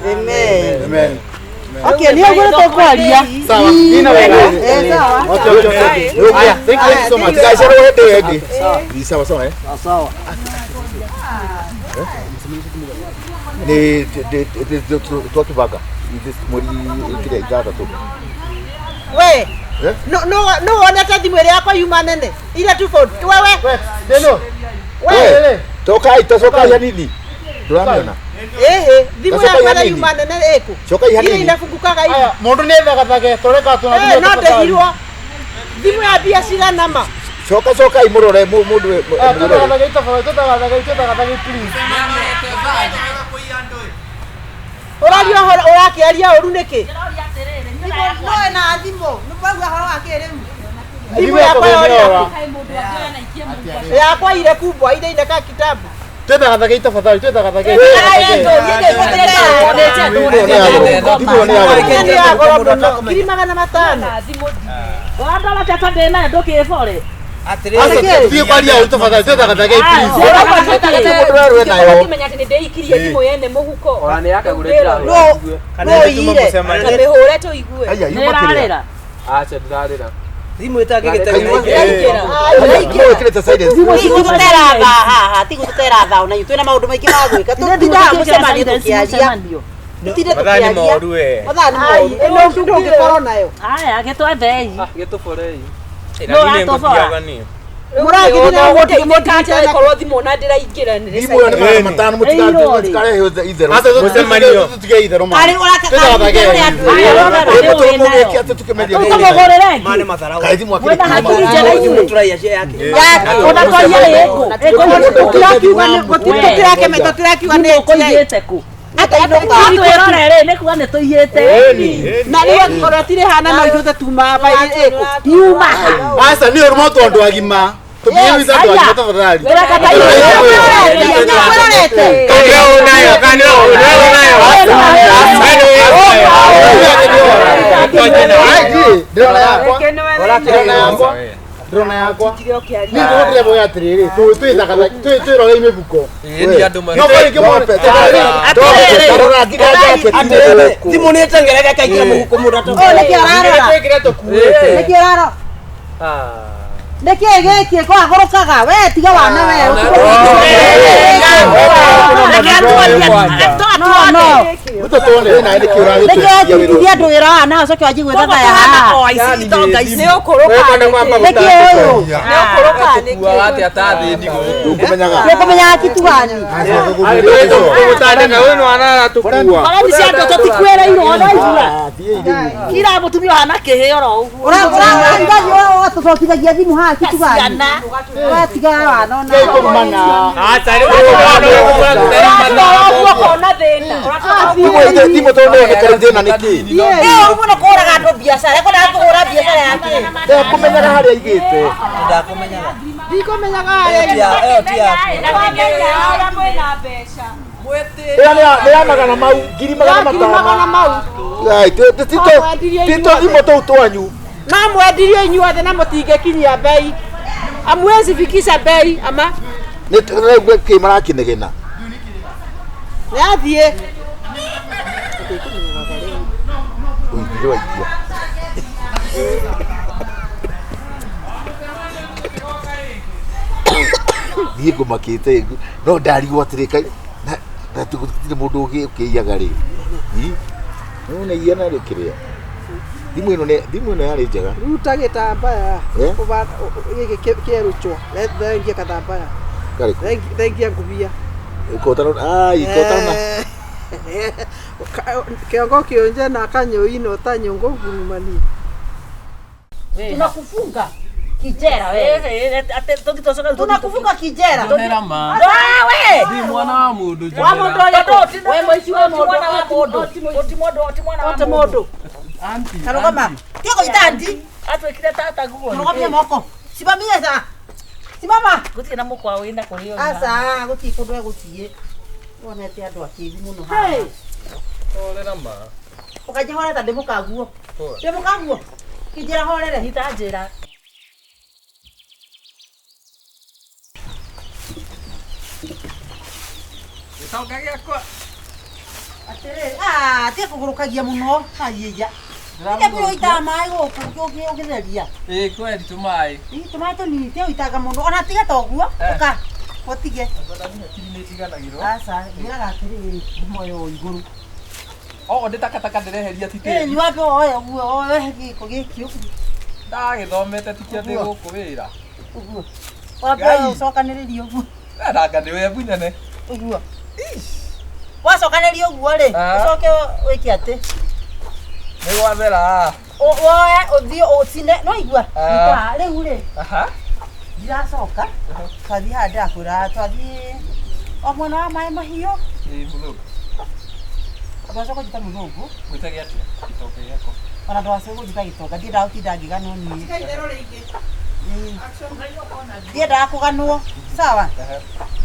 Amen. Amen. Okay, ni wewe utakualia. Sawa. Nina wewe. Sawa. Okay. Haya, thank you so much. Guys, wewe ready. Ni sawa sawa Sawa. Ni tukivaga. Hizi muri kile jaga tu. We. No ona tadi mwele yako yuma nene. Ile tu phone. Wewe. Deno. Wewe. Toka ya nini? Tunaona. Dimu ya kwa yuma nene eko. Toka ya nini? Ile inafungukaga hivi. Aya, mundu nethaga thage toreka tunathiĩ. No ndehirwo. Dimu ya bia ciga nama. Coka imurore mundu. Tutaga please. Orario urakiaria uru niki? No na thimo. Nupagwa horo akere. Dimu yakwa yoria. Yakwa ile kubwa ile ka kitabu. Twethaga thage tafadhali, twethaga thage. Magana matano. Wandala tata ndena ndukifore. Thiĩ kwaria ũru tafadhali, twethaga thage please. Kimenya ati ndeikirie thimu yene muhuko. Ora ni yakagurira. No ire. Mihore tu igue. Aya, yumakĩrĩra. Acha ndarira. Thimo itagĩgĩte. Ikĩrĩte silence. Tigutera haha, tigutera thao na itwena maundu maingi ma gwika. Tutiga mucemani tukiaria. Tutire tukiaria. Mathani moru. Eno ndu ngikorwo nayo. Aya gitwethei. Gituforei. No atofora. Muragithira mutikaje korwo thimu na ndiraingĩra nĩ Thimo yo nĩ magana matano mũtikarehe itherũ. Mũcemanio tutige itherũ ma. Kari uraka kari Utamogorere. mane mathara. Kaĩ thimo Mwena hakiri njega inyuĩ. Turaia cia yake. Unatoia yego. Tũtirakiuga nĩ kũigĩte kũ. Atwĩrorere nĩ kuga nĩ tũiyĩte. na rĩu angĩkorwo tirĩ hana no ithuĩ tuma Tiuma. Asa nĩ ũrũmo tondũ agima. Tũbiye witha andũ agima tafadhali. Drona yakwa. Ni ngũhotire boya atiriri. Twĩthaga imibuko. No kwa ingi mwana. Thimo nĩ tengerega kaingĩra mũhuko mũrato. Nĩkĩraro. Nĩkĩĩ gĩkĩ kwa gũrũkaga we tiga wana we. Mũtotone na nĩ kĩũra gĩtũkia wĩra. Nĩkĩĩ andũ wĩra na ũcoke wanjie gwetha ya haha. Nĩ ũkũrũka. Nĩkĩĩ ũyũ? Nĩ ũkũrũka nĩkĩĩ? Wate atathi Ndũkũmenyaga. Nĩkũmenyaga kitu gani? Utandika wenu ana tukua. Barani cia andũ tũtikuĩrĩirwo ona igua. Kira mũtumia hana kĩheo ro ũguo. Ũrathi tũcokithagia thimũ haha kitu gani? Watiga wanona. Kona thĩna. Thimo tondũ nĩ thĩna nĩkĩ? Ũguo nĩ kũraga andũ biacara. Ekona kũhũra biacara yake. Ndakũmenyaga harĩa igĩte. Ndakũmenyaga. Ndikũmenyaga Nĩ ya magana mau, ngiri magana matano. Tito thimo tũu twanyu. na mwendirie inyuothe na mũtingĩkinyia bei. Amwezi fikisha bei ama Nĩ kĩ marakinegena. Nĩathiĩ. Ũingire waikia. Thiĩ ngũmakĩte no ndarigwo atĩrĩ na tũgũtirĩ mũndũ ũkĩiyaga rĩ. Nĩ iya na rĩ kĩrĩa. Thimũ ĩno yarĩ njega. Ruta gĩtambaya. Gĩkĩ kĩeruchwo. Thengia kathambaya. Thengia ngubia. Ikotana. Kiongo kionje na kanyoino tanyongo gurumani. Tunakufunga kijera wewe. Tunakufunga kijera. Wewe. Ndi mwana wa mundu. Wa mundu ole. Wewe mwishi wa mundu. Oti mundu. Anti. Karogama. Kiko itanti. Atwikire tata guo. Karogama moko. Simamia sa. Simama. Gutie na mukwa wina kurio. Asa guti kundwe gutie. Wonete andu akithi muno ha. Olera ma. Ukaje hore ta ndemukaguo. Ndemukaguo. Kijera horere Hitajira. Sauka yako. Atere, tia kugurukagia muno. Aiyia. Ndio kwa ita mai goku ugitheria. Kweli tumai. Tumai to ni tia itaga muno. Ona tiga toguo. Uka. Otige. Asa, gira gatiriri moyo iguru. Ndi takataka ndireheria tite. Ni wapi oyo guo oyo giko gikio. Ndagithomete tikia ndi guku wira. Uguo. Wapi ucokaniririo guo. Ndanga ndi we bunene. Uguo. Wacokaniririo guo ri. Ucoke wiki ati. Ni wathera. Oe uthio utine no igua. Riu ri. Ndiracoka. Kathi handa kura twathi. Omwana wa mai mahio. Muno. Abacoka jita muthungu. Gwitagia atia? Gitoke yako. Ona ndwacio gujita gitoka ndirenda gutinda ngiganwo ni. Ndirenda kuganwo. Sawa.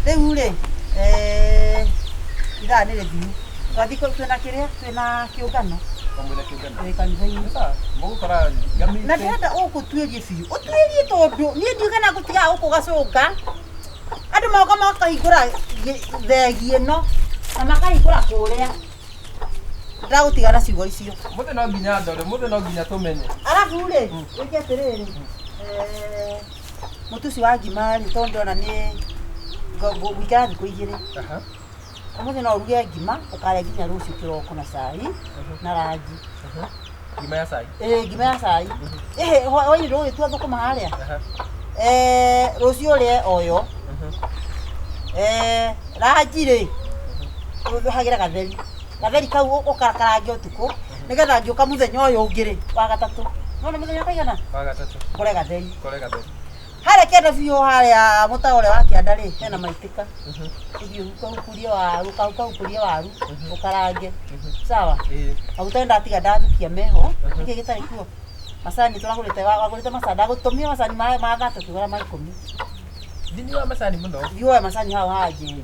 Riu ri ida nĩ rĩthiu. Twathi kwĩna kĩrĩa kwĩna kĩũngano. Kamwĩna kĩũngano. Kanitha-inĩ. Sasa mũgũkora gamite. Na ndĩrenda ũkũtuĩrie biũ. Ũtuĩrie tondũ niĩ ndiugana gũtiga ũkũgacũnga. Andũ moka makahingũra thegi ĩno na makahingũra kũrĩa. Ndagũtiga na ciugo icio. Mũthĩ no nginya ndore, mũthĩ no nginya tũmenye. Arabu rĩ, wĩke atĩrĩrĩ. Mũtu wa ngima rĩ tondũ ona nĩ gũikara thikũ igĩrĩ. Mũthĩ no ũruge ngima ũkarĩa nginya rũciũ kĩroko na cai na rangi. Ngima ya cai. Ngima ya cai. Hwaĩ-inĩ rũgĩtua thũkũma harĩa. Rũciũ ũrĩe oyo. Rangi rĩ ũhagĩra gatheri. Gatheri kau ũkarakarangia ũtukũ nĩgetha ngĩũka mũthenya ũyũ ũngĩ rĩ wa gatatũ. Nona mũthenya kaigana? Wa gatatũ. Kũre gatheri. Kũre gatheri. Harĩa kĩanda biũ harĩa mũta ũrĩa wa kĩanda rĩ hena maitĩka. Ũthiĩ ũkahukurie waru ũkarange. Sawa? Maguta ndatiga ndathukia meho. Nĩkĩ gĩtarĩ kuo? Macani tũragũrĩte wagũrĩte macani ndagũtũmia macani ma 3 kĩgũra ma 10. Thini wa macani mũno. Thiũe macani hau hanjĩ.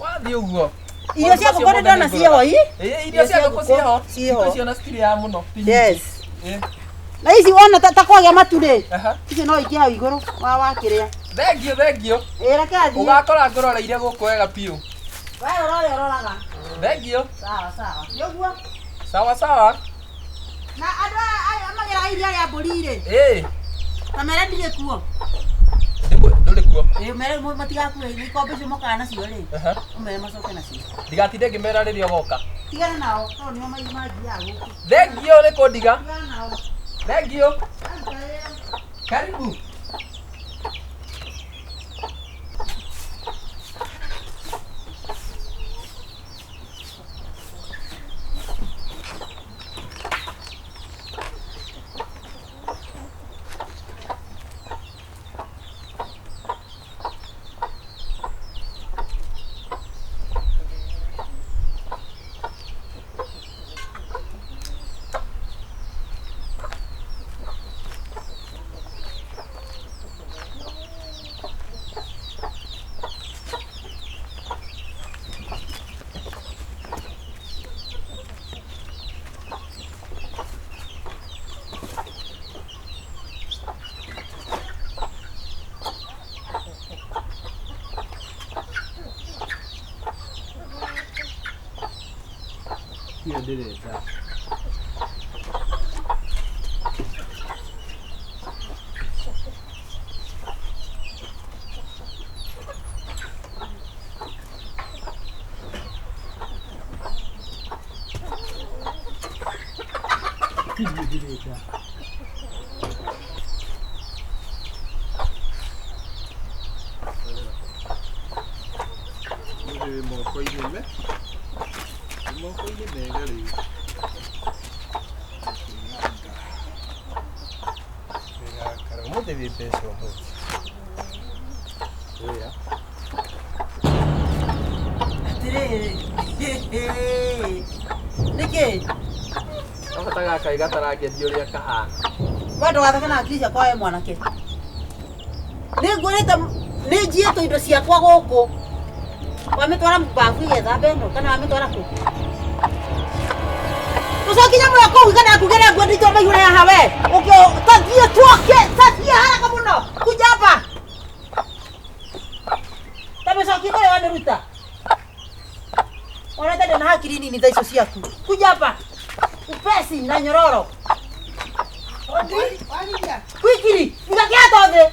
Wathiĩ ũguo. Irio cia ngũkũ nĩ ndona ciĩho ii. Irio cia ngũkũ ciĩho. Ciĩho. Icio na citirĩ ya mũno. Yes. Na ici wona ta kwagĩa matu rĩ. Ici no ingĩ hau igũrũ wa kĩrĩa. Thengio. Reke athiĩ. Ũgakora ngũroreire gũkũ wega piũ. Wee ũroraga. Thengio. Sawa. Nĩguo. Sawa. Na andũ aya magera iria rĩa mbũri rĩ. Na mere ndirĩ kuo. Ndũrĩ kuo. Mere matigakue nĩ ikombe icio mokaga nacio rĩ. Ũmere macoke nacio. Ndigatinde ngĩmera rĩrĩa ũgoka. Tigana nao tondũ nĩo mangiaga gũkũ. Thengio nĩ kũndiga. Tigana nao. Thengio. Karibu. Here did it. Deve pensar muito. Niki? Kafata gaka igatarangia ũrĩa kahana. Wendo gathaka na akili ciakwa we mwanake. Nĩngwĩrĩte nĩnjiĩtwo indo ciakwa gũkũ. Wamĩtwara mbafu igethambe ĩno kana wamĩtwara kũ? Usokinya mwe kũu kana kugera ngwenda itomba yule haha we. Tathiĩ tuoke, tathiĩ haraka mũno. Kuja hapa. Tamecokia kũrĩa wamĩruta. Unataka na hakiri nini za hizo ciaku? Kuja hapa. Upesi na nyororo. Walidia. Kwikiri, nikakia tothe.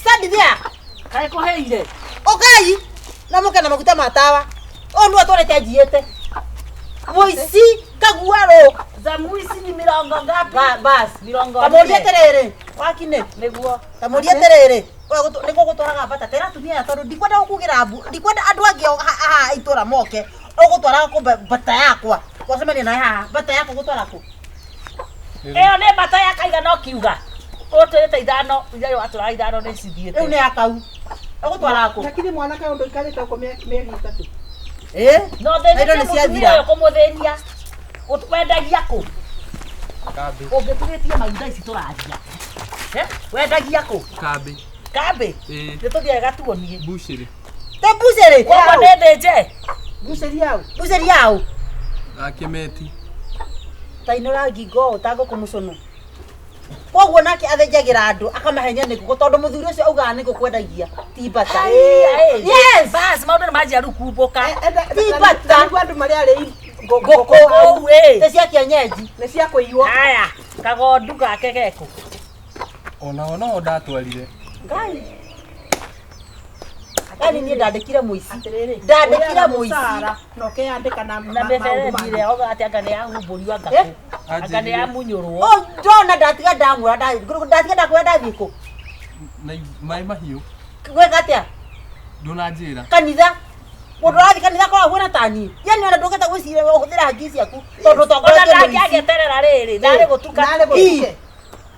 Stand there. Kae koheire. Okai. Na muka na maguta matawa. Onu atwalete ajiete. Moisi kaguaro. Za muici ni mirongo ngapi? Bas. Mirongo. Kamoria terere. Wakine. Niguo. Kamoria terere. Niko gutwaraga bata tera tumia tondu ndikwenda gukugira mbu. Ndikwenda andu angi itura moke. Ugutwaraga ku bata yakwa. Wasemani na haha bata yako gutwara ku. Eyo ne bata ya kaiga no kiuga. Otete ithano, iria watũra ithano nĩ cithiĩte. Rĩu nĩ akau. Egũtwara kũ? Lakini mwanake ũndũ ikarĩte ũkũ mĩeri itatũ. No thĩnĩke mũtumia ũyũ kũmũthĩnia. Wendagia kũ? Kambi. Ũngĩtũgĩtie maguta ici tũraria. Wendagia kũ? Kambi. Kambi? Nĩ tũthiaga gatuonie. Bushiri. Te bucĩrĩ. Koguo nĩ thĩnje. Bucĩri yao. Bucĩri yao. Akimeti. Tainũra ngingo ũtangũkũ mũcono. Koguo nake athĩnjagĩra andũ akamahenya nĩguo tondũ mũthuri ũcio augaga nĩguo kwendagia ti bata. Yes. Bas maũndũ nĩ manjia rĩu kumbũka. Ti bata. Nĩguo andũ marĩa arĩ ngũkũ Nĩ cia kĩenyenji. nĩ cia kũiywo. Haya, kagondu gake gekũ. Ona no ndatwarire. Ngai. Yaani niĩ ndandĩkire mũici. Atĩrĩrĩ. Ndandĩkire mũici. Na ũkeyandĩka na Na mĩberethi ĩrĩa oga atĩ anga nĩ yahumbũrio anga kũ. Anga nĩ yamunyũrwo. Oh, ndona ndatiga ndamũra ndatiga ndakwenda ndathiĩ kũ. Na mai mahiũ. Gwĩka atĩa? Ndũnanjĩra. Kanitha. Mũndũ ũrathiĩ kanitha koragwo na tani. Yaani ona ndũngĩte gwĩciria ũhũthĩra hakiri ciaku tondũ tongoretio Ona nĩ mũici. ndangĩagĩeterera rĩrĩ, narĩ gũtuka. Narĩ gũtuke.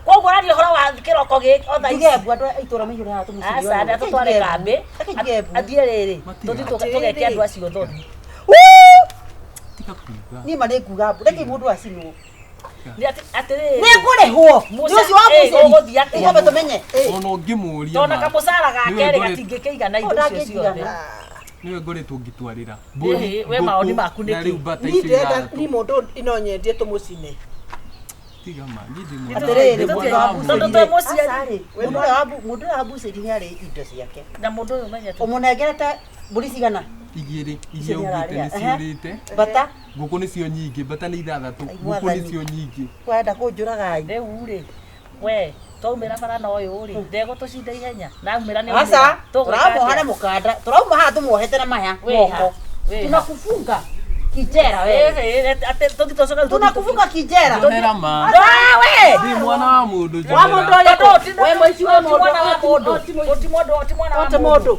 Koguo ũraria ũhoro wa kĩroko gĩkĩ o thaa ici. Tuge mbu andũ a itũũra maiyũre haha tũmũcirie. Aca nĩ tũtware kambĩ. Athiĩ rĩrĩ. Tũthiĩ tũgeke andũ acio thoni. Tika kuga. Niĩ ma nĩnguga mbu reke mũndũ acinwo. Atĩrĩrĩ. Nĩngũrĩhwo. Nĩ ũcio wa ũgũthiĩ mũceri. atĩa? Ngombe tũmenye. Ona ũngĩmũria. Tona kamũcara gake gatingĩkĩigana indo icio ciothe. Niwe ngoretwo ngĩtwarĩra. We maoni maku nĩ Na rĩu kĩ? bata icio Nindenda ithathatũ. ni mũndũ ino nyendie tũmũcine. Tiga ma, ngĩthĩ Atĩrĩrĩ, Tondũ mũndũ wa twĩ mũceri. mũciari. Acarĩ, mũndũ wa mũceri nĩ arĩ indo ciake. Na mũndũ ũyũ menyete. Ũmũnengerete mbũri cigana? igĩrĩ Icio iria nĩ ugĩte ararĩa. nĩ ciũrĩte. Bata. Ngũkũ nĩcio nyingĩ, bata nĩ ithathatũ. Ai, Ngũkũ mwathani. nĩcio nyingĩ. Kwenda kũnjũraga ĩ. Rĩu rĩ, we twaumĩra bara na ũyũ rĩ, ndegũtũcinda ihenya. Naumĩra nĩ Aca, tũramuoha na mũkanda. Tũrauma haha tũmuohete na maya moko. Tunakufunga kijera wewe. Tunakufunga kijera. Ndonera ma. We! Ndi mwana wa mũndũ Wa mũndũ ũrĩkũ? We mũici wa mũndũ. Mwana wa mũndũ. Ti mwana wa Ote mũndũ. mũndũ.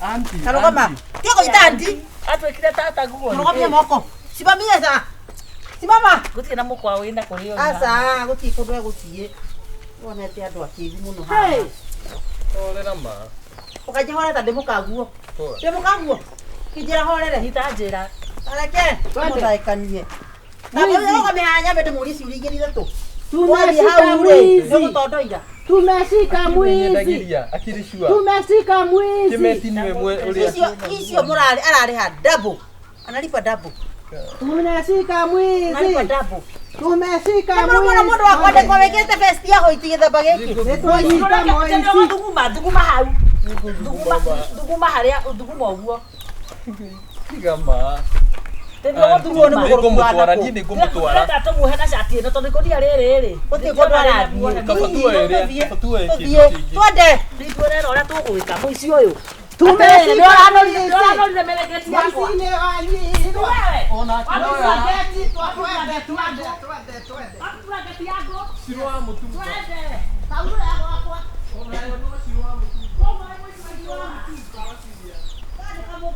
Auntie. Karogama. Kiko itandi. Atwĩkire tata nguo. Tunakwambia moko. Simamia sasa. Simama. Gũtirĩ na mũkwa wĩna kũrĩ ũyũ. Aca, gũtirĩ kũndũ egũthiĩ. Wonete andũ akĩĩgu mũno haha. Hey. Ndonera ma. Ũkanjĩ horera ndĩmũkaguo. Hora. Ndĩmũkaguo. Kijera horere. Itanjĩra. Areke. Mũthaĩkanie. Na wewe ũkamĩhanya mbere mũri ciũria igĩrĩ ithatũ. Tumeshika mwizi. Nĩũgũtondoira. Tumeshika mwizi. Nyendagiria akiri shua. Tumeshika mwizi. Kimeti niwe ũrĩa. Icio mũrarĩ ararĩha double. Analipa double. Tumeshika Analipa mwizi. double. Tumeshika Mũndũ mwizi. wakwa ndekwa wĩkĩte vest ya hoiti gĩthemba gĩkĩ. Nĩtwanyita moici. Thuguma hau. Thuguma harĩa thuguma ũguo. Tiga ma. Thuguma nĩ mũgũrũ Nĩngũmũtwara, niĩ nĩngũmũtwara. Reka tũmuohe na cati ĩno tondũ ikonia rĩrĩ rĩ. Gũtirĩ kũndũ arathiĩ. Tũthiĩ. Twende. Nditwĩrera ũrĩa tũgwĩka mũici ũyũ. Tumeshika Nĩũranonire mĩrengeti yakwa. mwizi. Wewe. Ona Twende, twende. Mĩrengeti yangu. Shiro wa mũtumba. Twende.